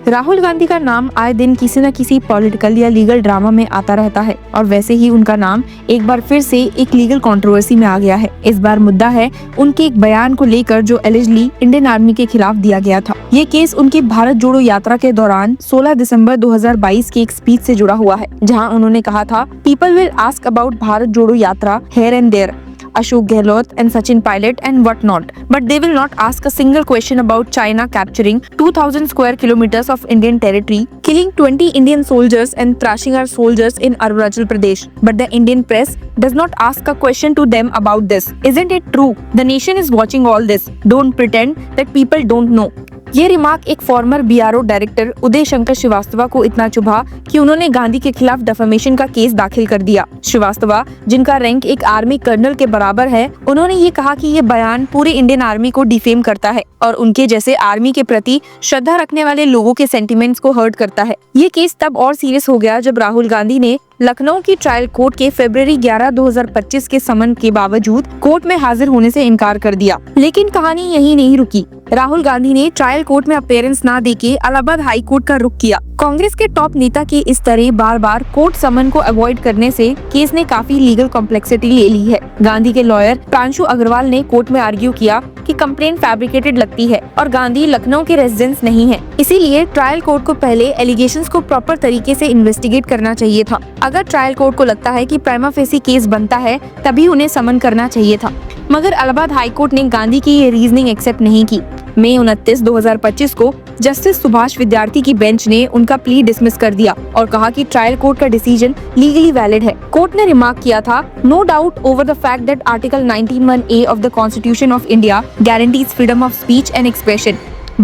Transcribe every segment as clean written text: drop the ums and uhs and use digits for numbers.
राहुल गांधी का नाम आए दिन किसी न किसी पॉलिटिकल या लीगल ड्रामा में आता रहता है और वैसे ही उनका नाम एक बार फिर से एक लीगल कंट्रोवर्सी में आ गया है। इस बार मुद्दा है उनके एक बयान को लेकर जो एलिजिडली इंडियन आर्मी के खिलाफ दिया गया था। ये केस उनकी भारत जोड़ो यात्रा के दौरान 16 दिसंबर 2022 की एक स्पीच से जुड़ा हुआ है, जहां उन्होंने कहा था, people will ask about Bharat जोड़ो यात्रा here and there, Ashok Gehlot and Sachin Pilot and what not, but they will not ask a single question about China capturing 2000 square kilometers of Indian territory, killing 20 Indian soldiers and thrashing our soldiers in Arunachal Pradesh. But the Indian press does not ask a question to them about this. Isn't it true? The nation is watching all this. Don't pretend that people don't know. ये remark एक farmer BRO director Uday Shankar Srivastava को इतना चुभा कि उन्होंने गांधी के खिलाफ defamation का case दाखिल कर दिया। श्रीवास्तव, जिनका रैंक एक आर्मी कर्नल के बराबर है, उन्होंने ये कहा कि ये बयान पूरी इंडियन आर्मी को डिफेम करता है और उनके जैसे आर्मी के प्रति श्रद्धा रखने वाले लोगों के सेंटिमेंट्स को हर्ट करता है। ये केस तब और सीरियस हो गया जब राहुल गांधी ने लखनऊ की ट्रायल कोर्ट के फरवरी 11, 2025 के समन के बावजूद कोर्ट में हाजिर होने से इनकार कर दिया। लेकिन कहानी यही नहीं रुकी। राहुल गांधी ने ट्रायल कोर्ट में अपीयरेंस न देके इलाहाबाद हाई कोर्ट का रुख किया। कांग्रेस के टॉप नेता के इस तरह बार बार कोर्ट समन को अवॉइड करने से केस ने काफी लीगल कॉम्प्लेक्सिटी ले ली है। गांधी के लॉयर प्रांशु अग्रवाल ने कोर्ट में आर्ग्यू किया कि कंप्लेंट फैब्रिकेटेड लगती है और गांधी लखनऊ के रेजिडेंस नहीं है, इसीलिए ट्रायल कोर्ट को पहले एलिगेशंस को प्रॉपर तरीके से इन्वेस्टिगेट करना चाहिए था। अगर ट्रायल कोर्ट को लगता है कि प्राइमा फेसी केस बनता है, तभी उन्हें समन करना चाहिए था। मगर इलाहाबाद हाई कोर्ट ने गांधी की ये रीजनिंग एक्सेप्ट नहीं की। मई 29, 2025 को जस्टिस सुभाष विद्यार्थी की बेंच ने उनका प्ली डिसमिस कर दिया और कहा कि ट्रायल कोर्ट का डिसीजन लीगली वैलिड है। कोर्ट ने रिमार्क किया था, no doubt over the fact that article 19(1)(a) of the constitution of India guarantees freedom of speech and expression,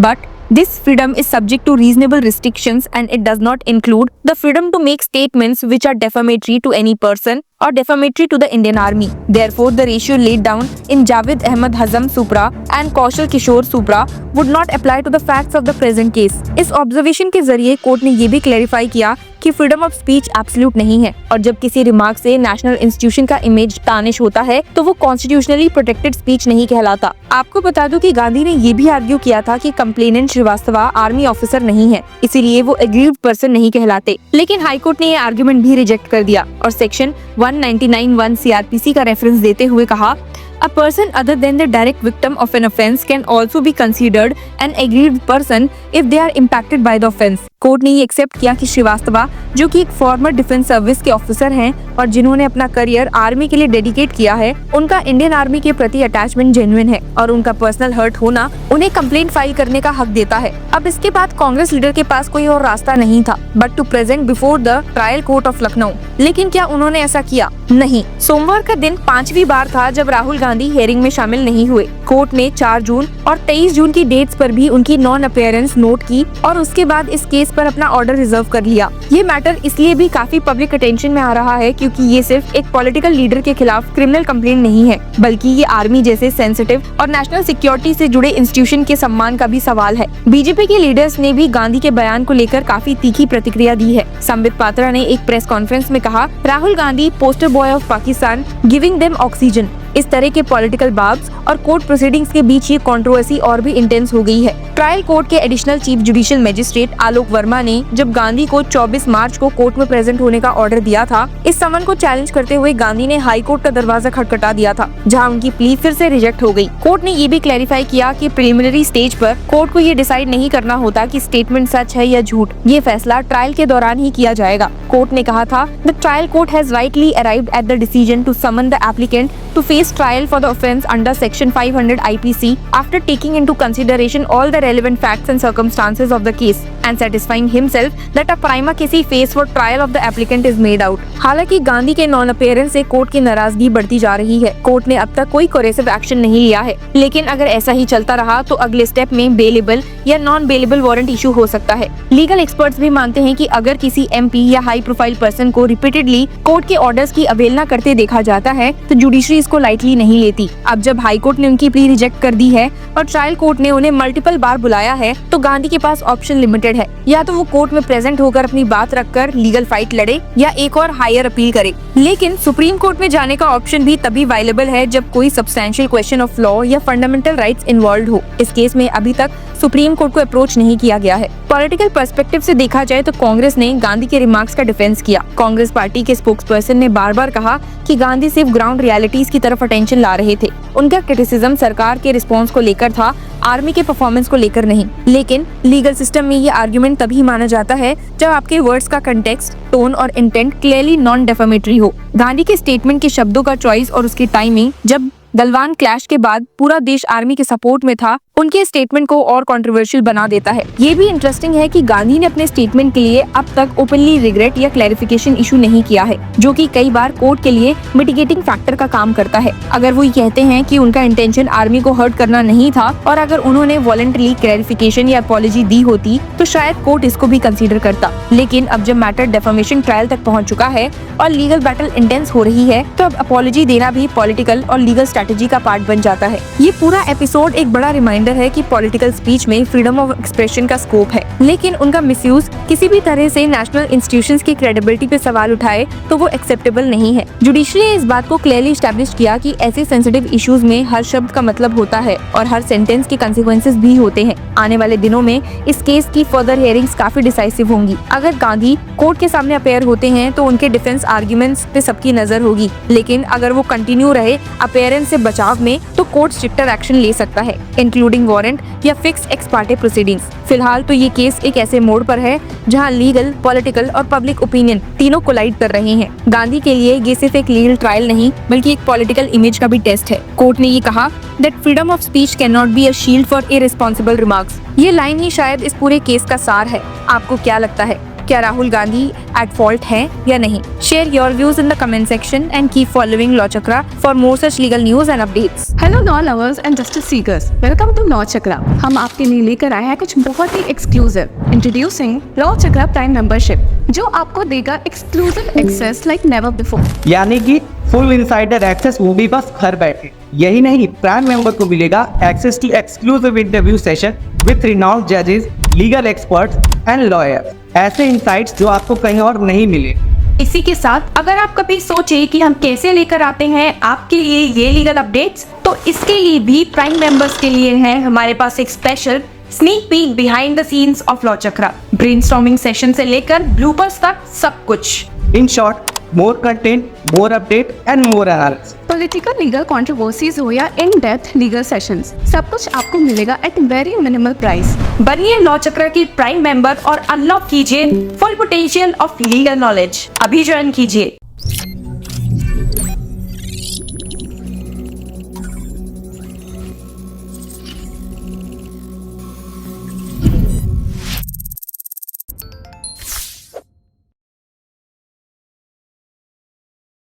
but this freedom is subject to reasonable restrictions and it does not include the freedom to make statements which are defamatory to any person or defamatory to the Indian Army. Therefore, the ratio laid down in Javed Ahmed Hazam Supra and Kaushal Kishore Supra would not apply to the facts of the present case. इस observation के जरिए court ने ये भी clarify किया कि freedom of speech absolute नहीं है और जब किसी रिमार्क से नेशनल इंस्टीट्यूशन का इमेज टार्निश होता है तो वो कॉन्स्टिट्यूशनली प्रोटेक्टेड स्पीच नहीं कहलाता। आपको बता दूं कि गांधी ने ये भी आर्ग्यू किया था कि कंप्लेनेंट श्रीवास्तव आर्मी ऑफिसर नहीं है, इसीलिए वो एग्रीव्ड पर्सन नहीं कहलाते। लेकिन हाईकोर्ट ने ये आर्ग्यूमेंट भी रिजेक्ट कर दिया और सेक्शन 199(1) सीआरपीसी का रेफरेंस देते हुए कहा, A person other than the direct victim of an offence can also be considered an aggrieved person if they are impacted by the offence. Court ने ये एक्सेप्ट किया कि श्रीवास्तव, जो कि एक फॉर्मर डिफेंस सर्विस के ऑफिसर हैं और जिन्होंने अपना करियर आर्मी के लिए डेडिकेट किया है, उनका इंडियन आर्मी के प्रति अटैचमेंट जेन्युइन है और उनका पर्सनल हर्ट होना उन्हें कंप्लेंट फाइल करने का हक देता है। अब इसके बाद कांग्रेस लीडर के पास कोई और रास्ता नहीं था but to present before the trial court of Lucknow. लेकिन क्या उन्होंने ऐसा किया? नहीं। सोमवार का दिन 5वीं बार था जब राहुल गांधी हियरिंग में शामिल नहीं हुए। कोर्ट ने 4 जून और 23 जून की डेट्स पर भी उनकी नॉन अपीयरेंस नोट की और उसके बाद इस केस पर अपना ऑर्डर रिजर्व कर लिया। ये मैटर इसलिए भी काफी पब्लिक अटेंशन में आ रहा है क्योंकि ये सिर्फ एक पॉलिटिकल लीडर के खिलाफ क्रिमिनल कंप्लेंट नहीं है, बल्कि ये आर्मी जैसे सेंसिटिव और नेशनल सिक्योरिटी से जुड़े इंस्टीट्यूशन के सम्मान का भी सवाल है। बीजेपी के लीडर्स ने भी गांधी के बयान को लेकर काफी तीखी प्रतिक्रिया दी है। संबित पात्रा ने एक प्रेस कॉन्फ्रेंस में कहा, Rahul Gandhi poster boy of Pakistan giving them oxygen. इस तरह के पॉलिटिकल बाब्स और कोर्ट प्रोसीडिंग्स के बीच ये कंट्रोवर्सी और भी इंटेंस हो गई है। ट्रायल कोर्ट के एडिशनल चीफ जुडिशियल मजिस्ट्रेट आलोक वर्मा ने जब गांधी को 24 मार्च को कोर्ट में प्रेजेंट होने का ऑर्डर दिया था, इस समन को चैलेंज करते हुए गांधी ने हाई कोर्ट का दरवाजा खटखटा दिया था, जहां उनकी प्ली फिर से रिजेक्ट हो गई। कोर्ट ने ये भी क्लैरिफाई किया कि प्रिलिमिनरी स्टेज पर कोर्ट को ये डिसाइड नहीं करना होता कि स्टेटमेंट सच है या झूठ, ये फैसला ट्रायल के दौरान ही किया जाएगा। कोर्ट ने कहा था, the trial court has rightly arrived at the decision to summon the applicant to face trial for the offence under section 500 IPC after taking into consideration all the relevant facts and circumstances of the case and satisfying himself that a prima facie case for trial of the applicant is made out। हालांकि गांधी के non appearance से court की नाराजगी बढ़ती जा रही है। Court ने अब तक कोई कोरेसिव एक्शन नहीं लिया है, लेकिन अगर ऐसा ही चलता रहा तो अगले स्टेप में बेलेबल या नॉन बेलेबल वारंट इशू हो सकता है। लीगल एक्सपर्ट्स भी मानते हैं कि अगर किसी MP या हाई प्रोफाइल पर्सन को रिपीटेडली कोर्ट के ऑर्डर्स की अवहेलना करते देखा जाता है तो जुडिशरी इसको लाइटली नहीं लेती। अब जब हाई कोर्ट ने उनकी प्ली रिजेक्ट कर दी है और ट्रायल कोर्ट ने उन्हें मल्टीपल बार बुलाया है तो गांधी के पास ऑप्शन लिमिटेड लिमिटेड है, या तो वो कोर्ट में प्रेजेंट होकर अपनी बात रखकर लीगल फाइट लड़े या एक और हायर अपील करे। लेकिन सुप्रीम कोर्ट में जाने का ऑप्शन भी तभी अवेलेबल है जब कोई सब्सटेंशियल क्वेश्चन ऑफ लॉ या फंडामेंटल राइट्स इन्वॉल्व हो। इस केस में अभी तक सुप्रीम कोर्ट को अप्रोच नहीं किया गया है। पॉलिटिकल पर्सपेक्टिव से देखा जाए तो कांग्रेस ने गांधी के रिमार्क्स का डिफेंस किया। कांग्रेस पार्टी के स्पोक्सपर्सन ने बार बार कहा कि गांधी सिर्फ ग्राउंड रियलिटीज की तरफ अटेंशन ला रहे थे। उनका क्रिटिसिज्म सरकार के रिस्पॉन्स को लेकर था, आर्मी के परफॉर्मेंस को लेकर नहीं। लेकिन लीगल सिस्टम में ये आर्गुमेंट तभी माना जाता है जब आपके वर्ड्स का कंटेक्स्ट, टोन और इंटेंट क्लियरली नॉन डेफेमेटरी हो। गांधी के स्टेटमेंट के शब्दों का चॉइस और उसकी टाइमिंग, जब गलवान क्लैश के बाद पूरा देश आर्मी के सपोर्ट में था, उनके स्टेटमेंट को और कंट्रोवर्शियल बना देता है। ये भी इंटरेस्टिंग है कि गांधी ने अपने स्टेटमेंट के लिए अब तक ओपनली रिग्रेट या क्लैरिफिकेशन इशू नहीं किया है, जो कि कई बार कोर्ट के लिए मिटिगेटिंग फैक्टर का काम करता है। अगर वो ये कहते हैं कि उनका इंटेंशन आर्मी को हर्ट करना नहीं था और अगर उन्होंने वॉलंटरी क्लैरिफिकेशन या अपॉलॉजी दी होती तो शायद कोर्ट इसको भी कंसीडर करता। लेकिन अब जब मैटर डेफेमेशन ट्रायल तक पहुँच चुका है और लीगल बैटल इंटेंस हो रही है, तो अब अपॉलॉजी देना भी पॉलिटिकल और लीगल स्ट्रेटेजी का पार्ट बन जाता है। ये पूरा एपिसोड एक बड़ा रिमाइंडर है कि पॉलिटिकल स्पीच में फ्रीडम ऑफ एक्सप्रेशन का स्कोप है, लेकिन उनका मिसयूज किसी भी तरह से नेशनल इंस्टीट्यूशंस की क्रेडिबिलिटी पे सवाल उठाए तो वो एक्सेप्टेबल नहीं है। जुडिशरी ने इस बात को क्लियरली एस्टैब्लिश किया कि ऐसे सेंसिटिव इश्यूज में हर शब्द का मतलब होता है और हर सेंटेंस के कंसिक्वेंसेस भी होते हैं। आने वाले दिनों में इस केस की फर्दर हियरिंग्स काफी डिसाइसिव होंगी। अगर गांधी कोर्ट के सामने अपेयर होते हैं तो उनके डिफेंस आर्ग्यूमेंट्स पे सबकी नजर होगी, लेकिन अगर वो कंटिन्यू रहे अपेयरेंस से बचाव में तो कोर्ट स्ट्रिक्टर एक्शन ले सकता है, इंक्लूडिंग वारंट या फिक्स एक्स पार्टे प्रोसीडिंग्स। फिलहाल तो ये केस एक ऐसे मोड़ पर है जहां लीगल, पॉलिटिकल और पब्लिक ओपिनियन तीनों कोलाइड कर रहे हैं। गांधी के लिए ये सिर्फ एक लीगल ट्रायल नहीं बल्कि एक पॉलिटिकल इमेज का भी टेस्ट है। कोर्ट ने ये कहा that freedom of speech can not be a shield for irresponsible remarks. ये लाइन ही शायद इस पूरे केस का सार है। आपको क्या लगता है, क्या राहुल गांधी एट फॉल्ट हैं या नहीं? Share your views in the comment section and keep following Law Chakra for more such legal news and updates. Hello law lovers and justice seekers, welcome to Law Chakra. हम आपके लिए लेकर आए हैं कुछ बहुत ही exclusive. Introducing Law Chakra prime membership, जो आपको देगा exclusive access like never before. यानी कि फुल इनसाइडर एक्सेस, वो भी बस घर बैठे। यही नहीं, प्राइम मेंबर को मिलेगा access to exclusive interview session with renowned जजेस, लीगल एक्सपर्ट्स एंड लॉयर्स। ऐसे इनसाइट्स जो आपको कहीं और नहीं मिले। इसी के साथ अगर आप कभी सोचे कि हम कैसे लेकर आते हैं आपके लिए ये लीगल अपडेट्स, तो इसके लिए भी प्राइम मेंबर्स के लिए है हमारे पास एक special sneak peek behind the scenes of law chakra. Brainstorming session से लेकर ब्लूपर्स तक सब कुछ। In short, more content, more update and more analysis. Political legal controversies हो या इन डेप्थ लीगल सेशंस, सब कुछ आपको मिलेगा एट वेरी मिनिमल प्राइस। बनिए लॉ चक्र की प्राइम मेंबर और अनलॉक कीजिए full potential of legal knowledge. अभी ज्वाइन कीजिए।